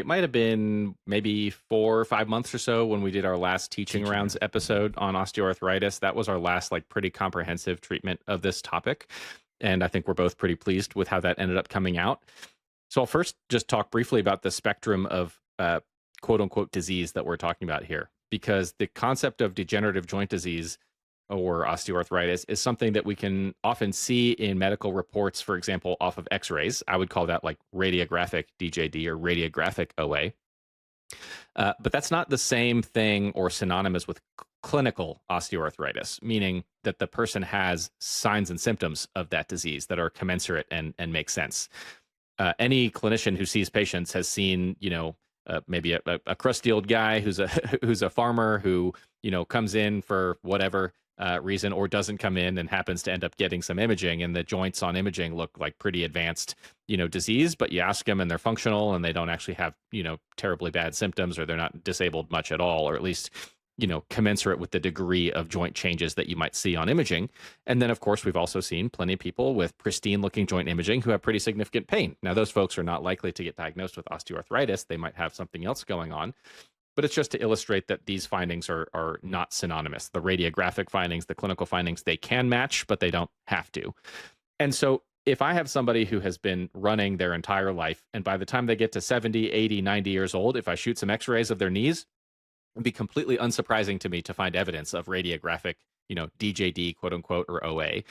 might have been maybe 4 or 5 months or so when we did our last teaching Teaching rounds round. episode on osteoarthritis. That was our last like pretty comprehensive treatment of this topic. And I think we're both pretty pleased with how that ended up coming out. So I'll first just talk briefly about the spectrum of quote unquote disease that we're talking about here, because the concept of degenerative joint disease or osteoarthritis is something that we can often see in medical reports, for example, off of x-rays. I would call that like radiographic DJD or radiographic OA. But that's not the same thing or synonymous with clinical osteoarthritis, meaning that the person has signs and symptoms of that disease that are commensurate and make sense. Any clinician who sees patients has seen, maybe a crusty old guy who's a who's a farmer who comes in for whatever reason or doesn't come in and happens to end up getting some imaging, and the joints on imaging look like pretty advanced disease, but you ask them and they're functional and they don't actually have terribly bad symptoms, or they're not disabled much at all, or at least commensurate with the degree of joint changes that you might see on imaging. And then, of course, we've also seen plenty of people with pristine looking joint imaging who have pretty significant pain. Now, those folks are not likely to get diagnosed with osteoarthritis. They might have something else going on. But it's just to illustrate that these findings are not synonymous. The radiographic findings, the clinical findings, they can match, but they don't have to. And so if I have somebody who has been running their entire life, and by the time they get to 70, 80, 90 years old, if I shoot some x-rays of their knees, it'd be completely unsurprising to me to find evidence of radiographic, DJD, quote unquote, or OA.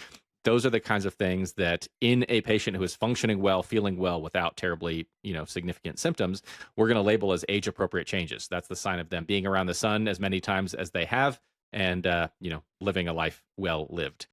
Those are the kinds of things that in a patient who is functioning well, feeling well without terribly, significant symptoms, we're going to label as age appropriate changes. That's the sign of them being around the sun as many times as they have and, living a life well lived.